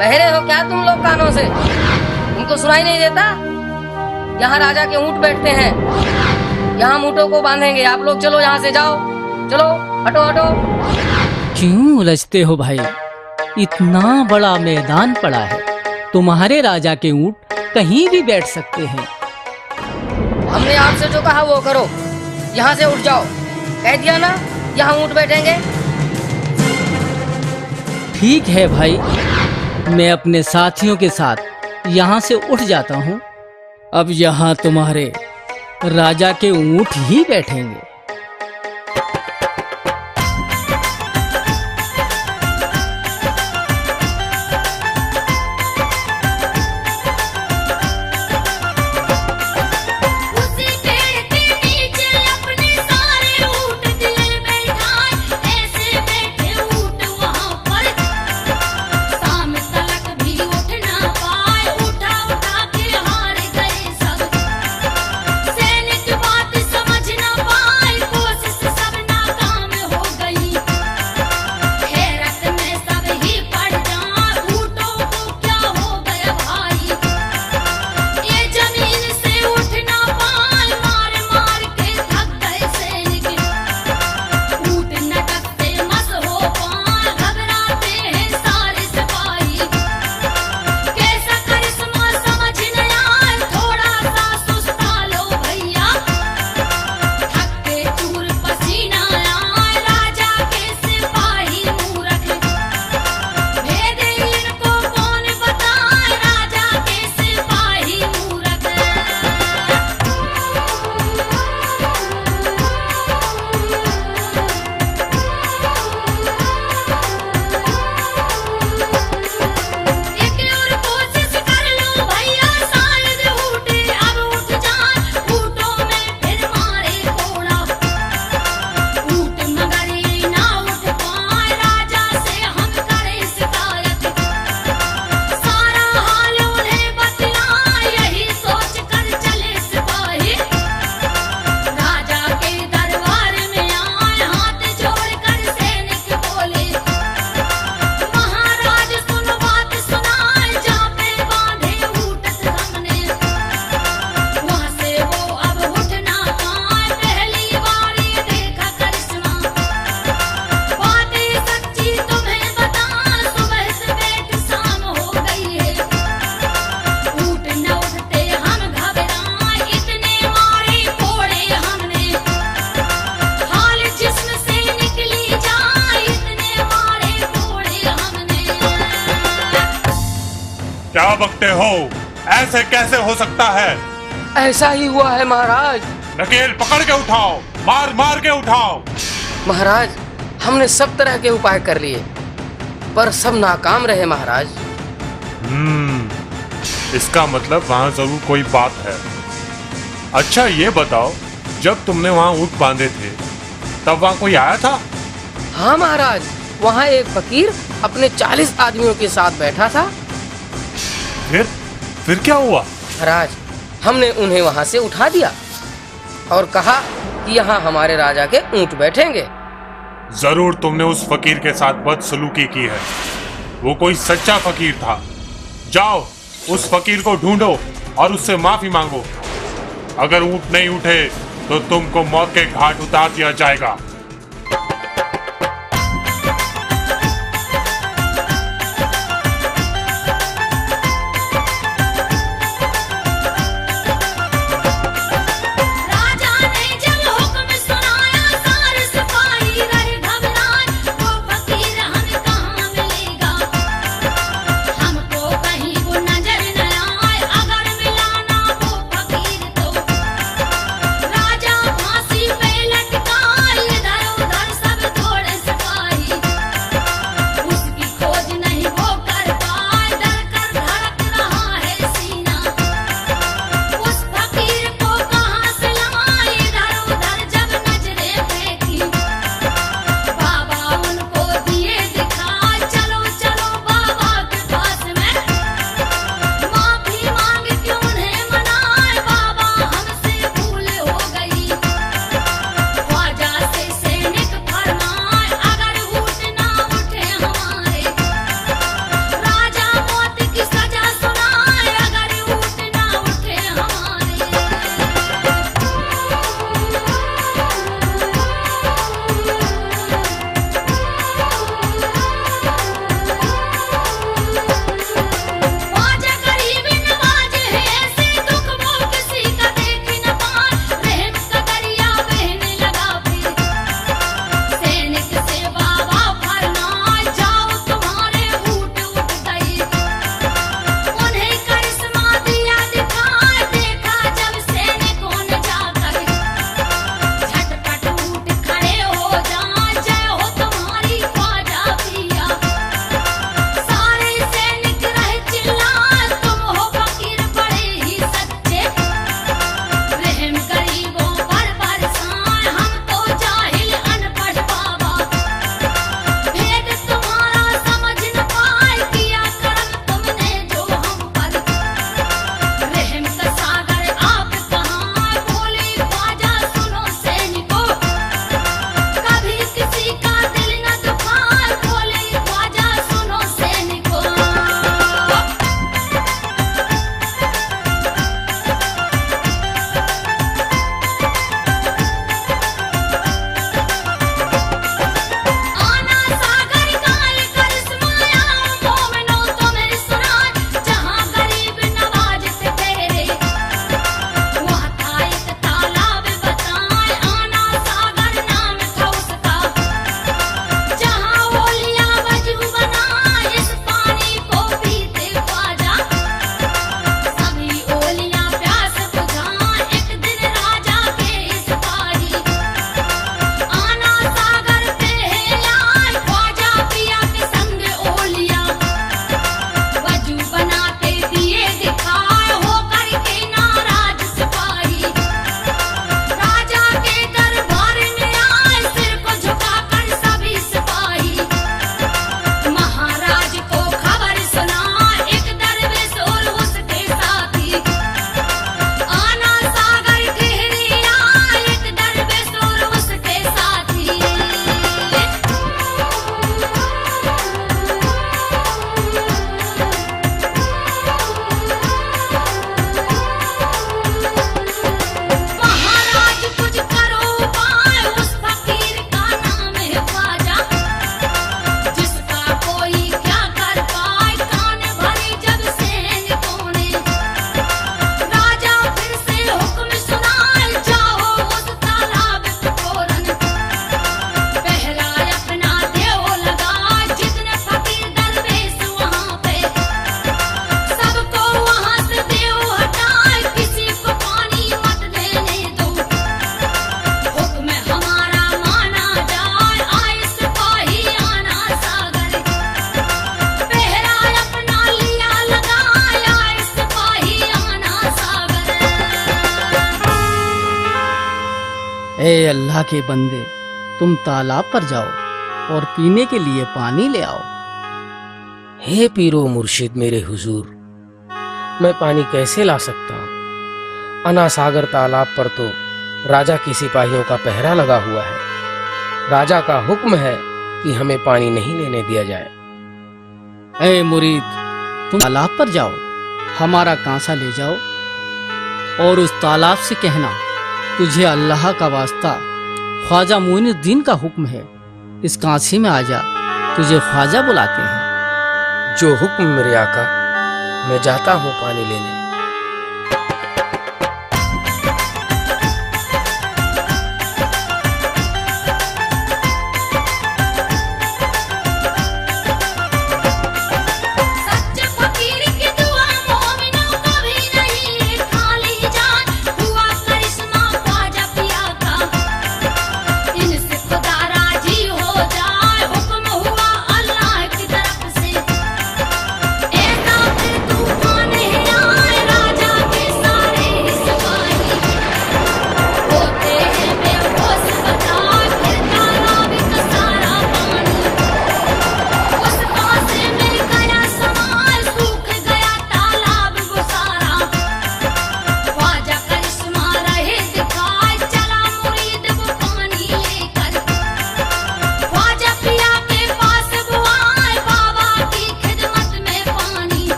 बहरे हो क्या तुम लोग कानों से? तुमको सुनाई नहीं देता? यहाँ राजा के ऊंट बैठते हैं, यहाँ हम ऊँटों को बांधेंगे। आप लोग चलो, यहाँ से जाओ, चलो, हटो हटो। क्यों उलझते हो भाई? इतना बड़ा मैदान पड़ा है, तुम्हारे राजा के ऊंट कहीं भी बैठ सकते हैं। हमने आपसे जो कहा वो करो, यहाँ से उठ जाओ। कह दिया ना, यहाँ ऊँट बैठेंगे। ठीक है भाई, मैं अपने साथियों के साथ यहाँ से उठ जाता हूँ। अब यहाँ तुम्हारे राजा के ऊंट ही बैठेंगे। क्या बकते हो? ऐसे कैसे हो सकता है? ऐसा ही हुआ है महाराज। नकेल पकड़ के उठाओ, मार मार के उठाओ। महाराज, हमने सब तरह के उपाय कर लिए, पर सब नाकाम रहे महाराज। इसका मतलब वहाँ जरूर कोई बात है। अच्छा ये बताओ, जब तुमने वहाँ ऊँट बांधे थे तब वहाँ कोई आया था? हाँ महाराज, वहाँ एक फकीर अपने 40 आदमियों के साथ बैठा था। फिर क्या हुआ? महाराज, हमने उन्हें वहाँ से उठा दिया और कहा कि यहाँ हमारे राजा के ऊँट बैठेंगे। जरूर तुमने उस फकीर के साथ बदसलूकी की है। वो कोई सच्चा फकीर था। जाओ उस फकीर को ढूंढो और उससे माफी मांगो। अगर ऊँट नहीं उठे तो तुमको मौत के घाट उतार दिया जाएगा। ए अल्लाह के बंदे, तुम तालाब पर जाओ और पीने के लिए पानी ले आओ। हे पीरो मुर्शिद मेरे हुजूर, मैं पानी कैसे ला सकता हूँ? अनासागर तालाब पर तो राजा के सिपाहियों का पहरा लगा हुआ है। राजा का हुक्म है कि हमें पानी नहीं लेने दिया जाए। ए मुरीद, तुम तालाब पर जाओ, हमारा कांसा ले जाओ और उस तालाब से कहना, तुझे अल्लाह का वास्ता ख्वाजा मोइनुद्दीन का हुक्म है, इस कांसे में आ जा, तुझे ख्वाजा बुलाते हैं। जो हुक्म मेरे आका, मैं जाता हूँ पानी लेने।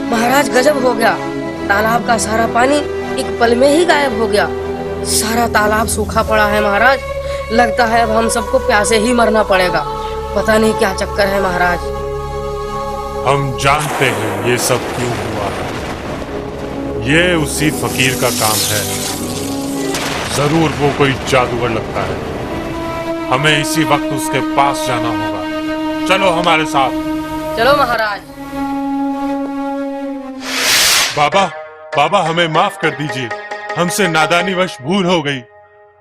महाराज गजब हो गया, तालाब का सारा पानी एक पल में ही गायब हो गया। सारा तालाब सूखा पड़ा है महाराज, लगता है अब हम सबको प्यासे ही मरना पड़ेगा। पता नहीं क्या चक्कर है महाराज। हम जानते हैं ये सब क्यों हुआ है। ये उसी फकीर का काम है, जरूर वो कोई जादूगर लगता है। हमें इसी वक्त उसके पास जाना होगा। चलो हमारे साथ। चलो महाराज। बाबा, बाबा हमें माफ कर दीजिए, हमसे नादानीवश भूल हो गई।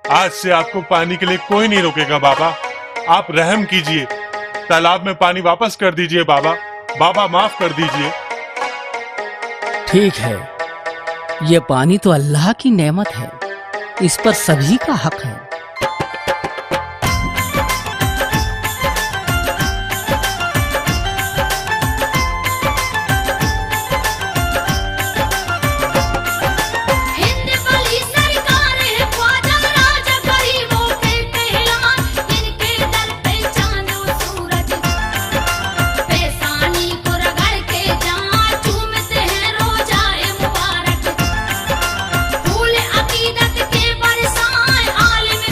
आज से आपको पानी के लिए कोई नहीं रोकेगा बाबा। आप रहम कीजिए, तालाब में पानी वापस कर दीजिए बाबा। बाबा माफ कर दीजिए। ठीक है, ये पानी तो अल्लाह की नेमत है, इस पर सभी का हक है। फूल अकीदत के बरसाए आलिम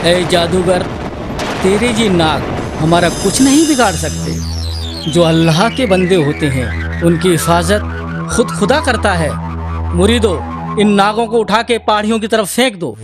ए जादूगर, तेरे जी नाग हमारा कुछ नहीं बिगाड़ सकते। जो अल्लाह के बंदे होते हैं उनकी हिफाजत खुद खुदा करता है। मुरीदो, इन नागों को उठा के पहाड़ियों की तरफ फेंक दो।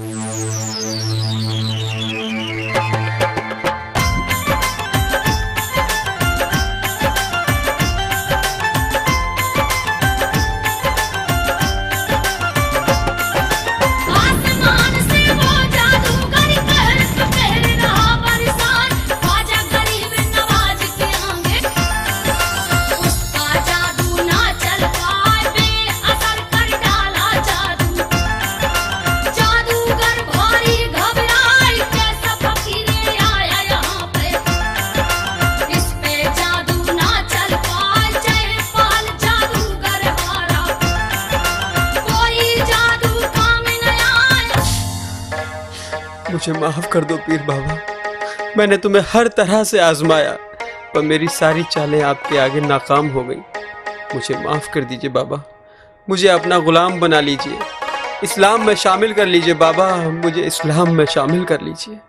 मुझे माफ कर दो पीर बाबा, मैंने तुम्हें हर तरह से आजमाया पर मेरी सारी चालें आपके आगे नाकाम हो गई। मुझे माफ कर दीजिए बाबा, मुझे अपना गुलाम बना लीजिए, इस्लाम में शामिल कर लीजिए बाबा, मुझे इस्लाम में शामिल कर लीजिए।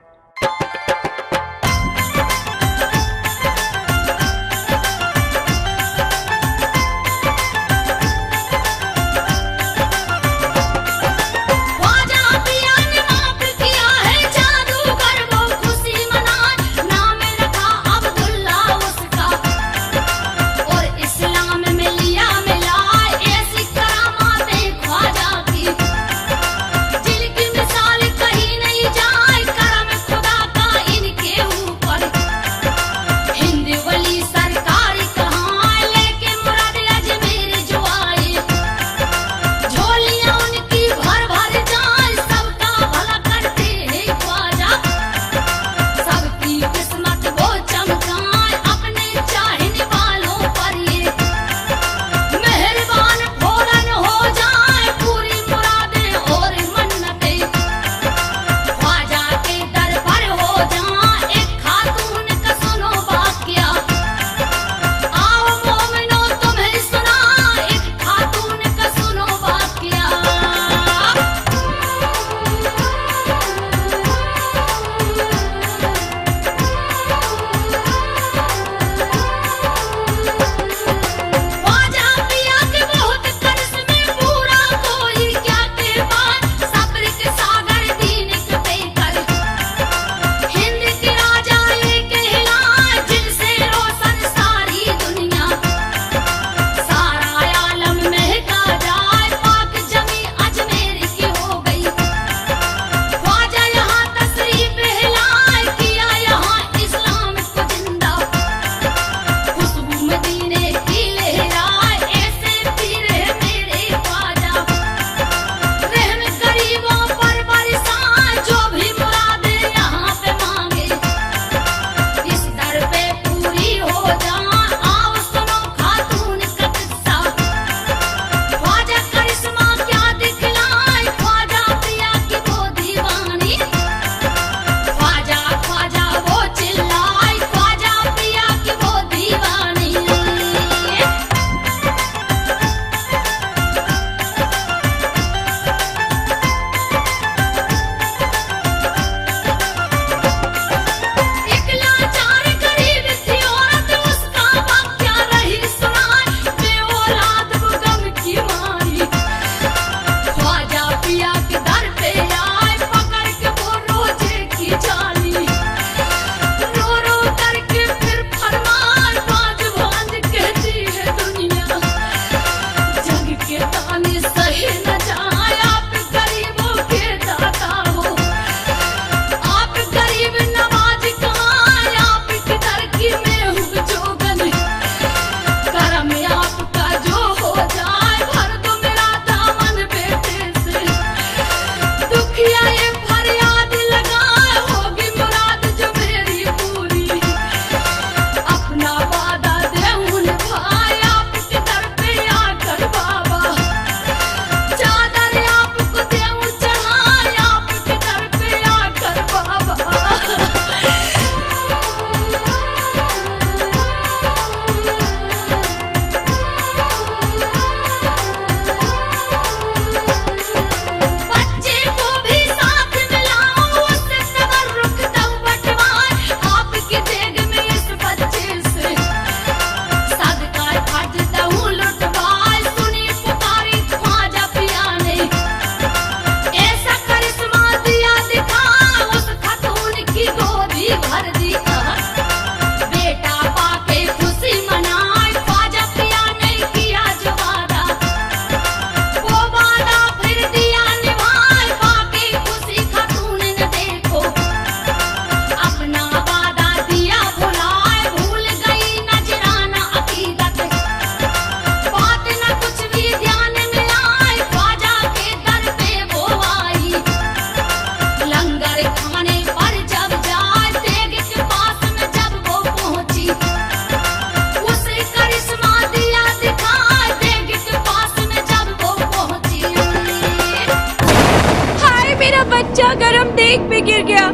अल्लाह गरम देग पे गिर गया।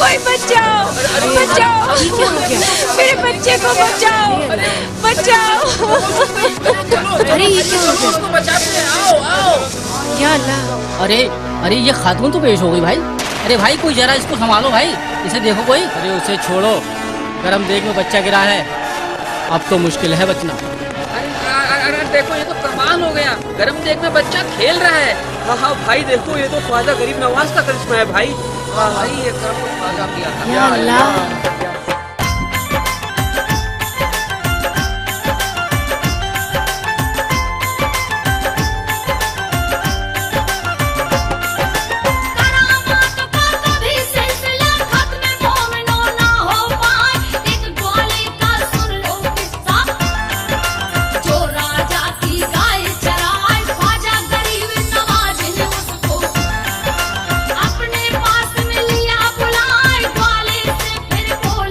कोई बचाओ, बचाओ, मेरे बच्चे को बचाओ, बचाओ। अरे ये क्या हो गया? या अल्लाह, अरे अरे ये खातून तो पेश हो गई भाई। अरे भाई कोई जरा इसको संभालो भाई, इसे देखो कोई। अरे उसे छोड़ो, गरम देग में बच्चा गिरा है, अब तो मुश्किल है बचना। अरे देखो ये तो कमाल हो गया, गरम देग में बच्चा खेल रहा है। हाँ हाँ भाई देखो, ये तो ख्वाजा गरीब नवाज का करिश्मा है भाई। हाँ भाई ये करम तो ख्वाजा किया था। या अल्लाह। अपने पास में लिया बुलाए, ग्वाले से फिर बोला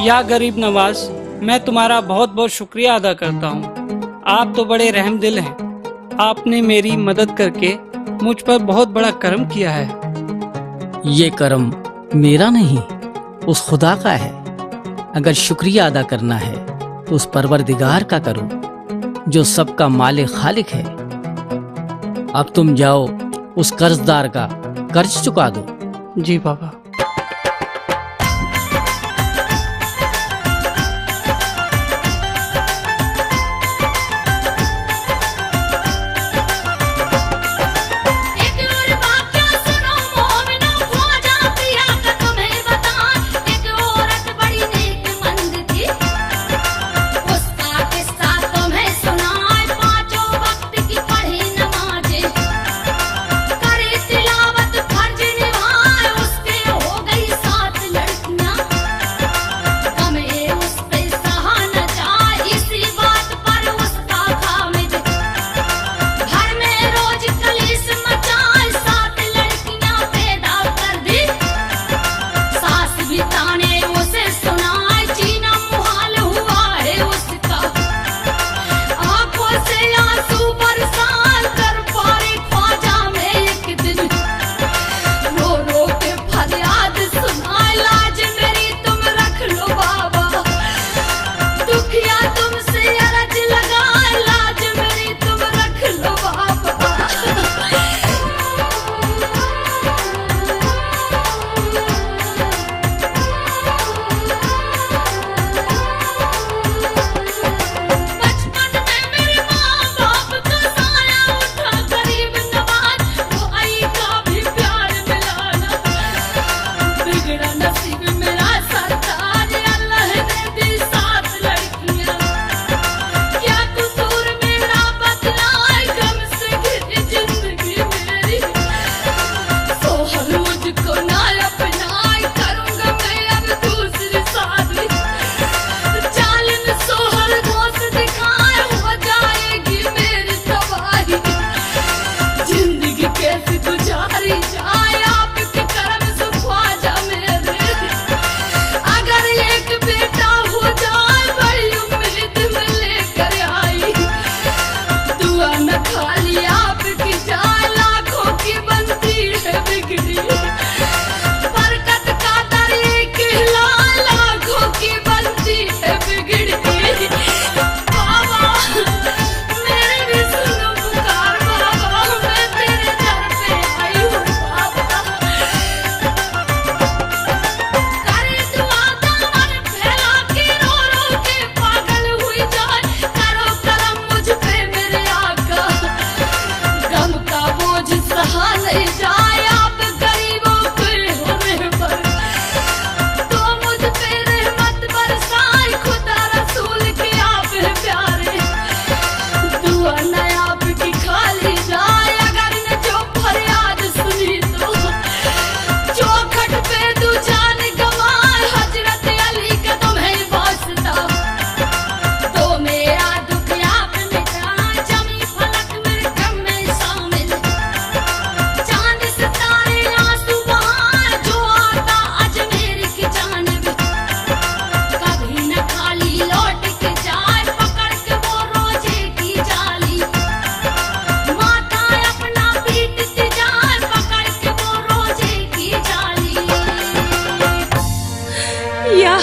या गरीब नवाज, मैं तुम्हारा बहुत बहुत शुक्रिया अदा करता हूँ। आप तो बड़े रहम दिल हैं। आपने मेरी मदद करके मुझ पर बहुत बड़ा करम किया है। ये करम मेरा नहीं, उस खुदा का है। अगर शुक्रिया अदा करना है तो उस परवरदिगार का करो जो सबका मालिक खालिक है। अब तुम जाओ, उस कर्जदार का कर्ज चुका दो। जी बाबा।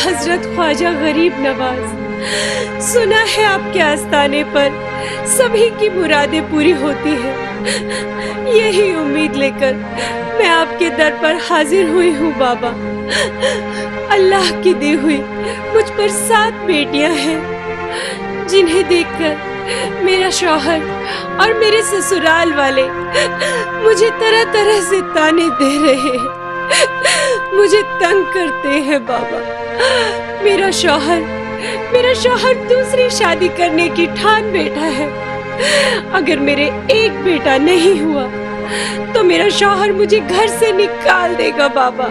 हजरत ख्वाजा गरीब नवाज, सुना है आपके आस्थाने पर सभी की मुरादें पूरी होती हैं। यही उम्मीद लेकर मैं आपके दर पर हाजिर हुई हूँ बाबा। अल्लाह की दी हुई मुझ पर 7 बेटियां हैं, जिन्हें देखकर मेरा शौहर और मेरे ससुराल वाले मुझे तरह तरह से ताने दे रहे हैं, मुझे तंग करते हैं बाबा। मेरा शौहर दूसरी शादी करने की ठान बैठा है। अगर मेरे एक बेटा नहीं हुआ तो मेरा शौहर मुझे घर से निकाल देगा बाबा।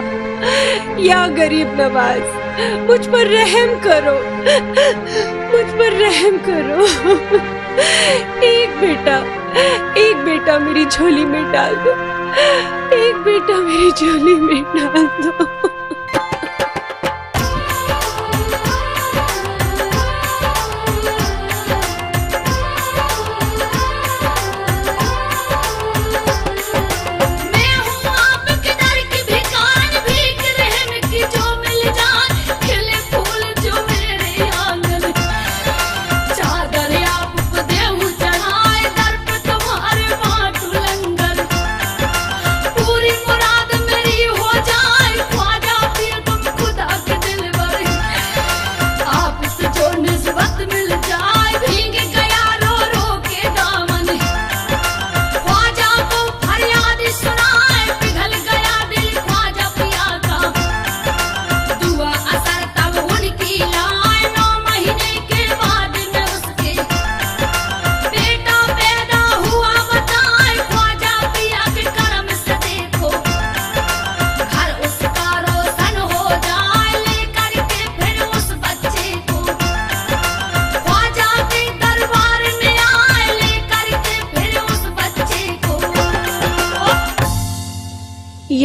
या गरीब नवाज, मुझ पर रहम करो, मुझ पर रहम करो। एक बेटा मेरी झोली में डाल दो, एक बेटा मेरी झोली में डाल दो।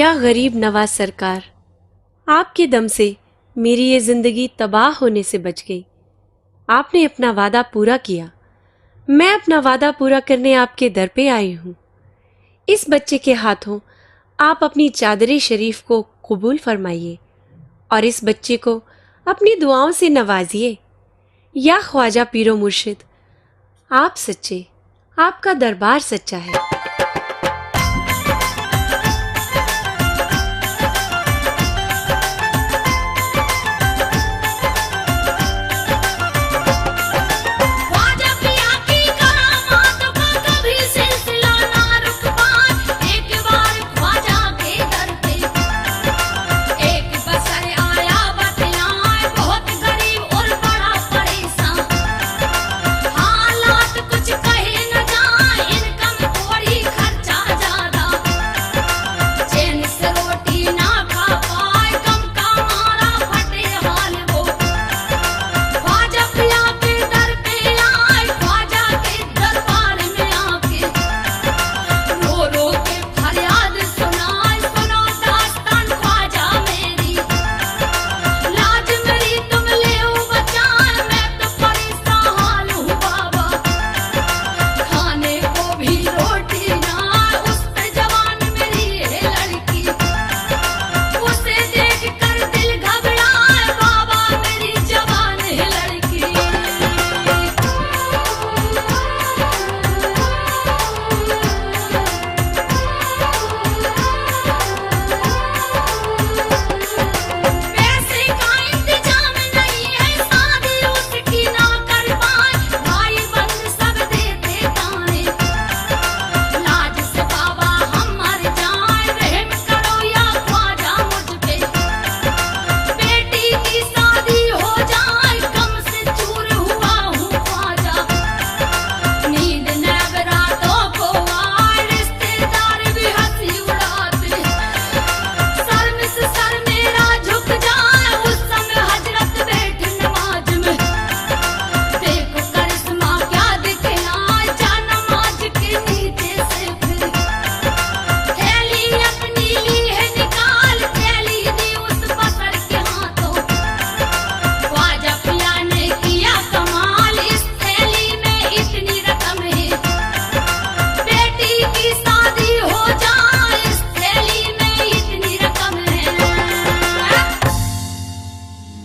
या गरीब नवाज सरकार, आपके दम से मेरी ये जिंदगी तबाह होने से बच गई। आपने अपना वादा पूरा किया, मैं अपना वादा पूरा करने आपके दर पे आई हूँ। इस बच्चे के हाथों आप अपनी चादर शरीफ को कबूल फरमाइए और इस बच्चे को अपनी दुआओं से नवाजिए। या ख्वाजा पीरो मुर्शिद, आप सच्चे, आपका दरबार सच्चा है।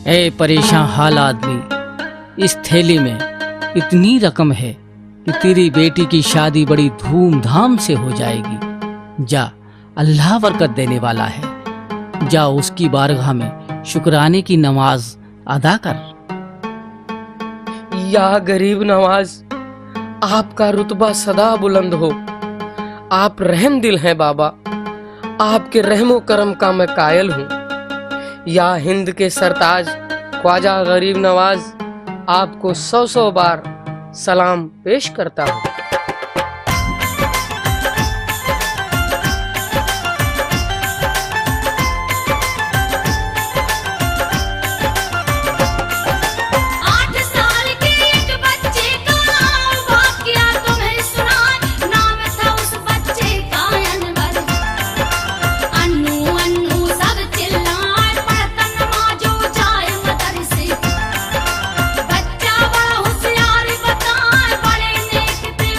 ए परेशान हाल आदमी, इस थैली में इतनी रकम है कि तेरी बेटी की शादी बड़ी धूमधाम से हो जाएगी। जा, अल्लाह बरकत देने वाला है। जा उसकी बारगाह में शुक्राने की नमाज अदा कर। या गरीब नवाज, आपका रुतबा सदा बुलंद हो। आप रहम दिल हैं बाबा, आपके रहमो करम का मैं कायल हूँ। या हिंद के सरताज ख्वाजा गरीब नवाज, आपको 100 बार सलाम पेश करता हूँ। बच्चा बड़ा होशियार बताए, बड़े नेक थे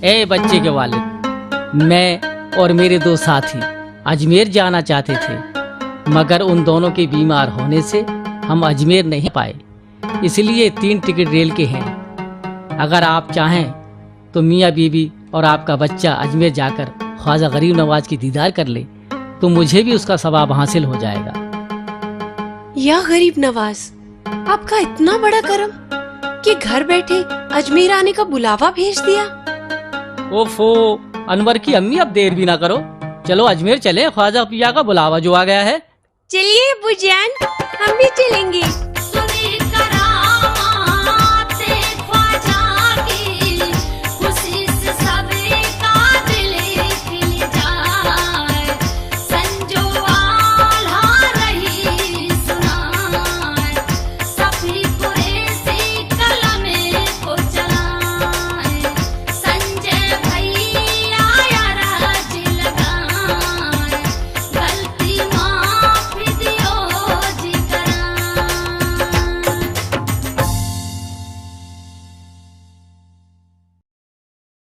ए बच्चे के वालिद, मैं और मेरे दो साथी अजमेर जाना चाहते थे, मगर उन दोनों के बीमार होने से हम अजमेर नहीं पाए, इसलिए 3 टिकट रेल के हैं। अगर आप चाहें तो मियाँ बीबी और आपका बच्चा अजमेर जाकर ख्वाजा गरीब नवाज की दीदार कर ले, तो मुझे भी उसका सवाब हासिल हो जाएगा। या गरीब नवाज, आपका इतना बड़ा करम कि घर बैठे अजमेर आने का बुलावा भेज दिया। ओफो अनवर की अम्मी, अब देर भी ना करो, चलो अजमेर चले, ख्वाजा पिया का बुलावा जो आ गया है। चलिए बुजान, हम भी चलेंगे।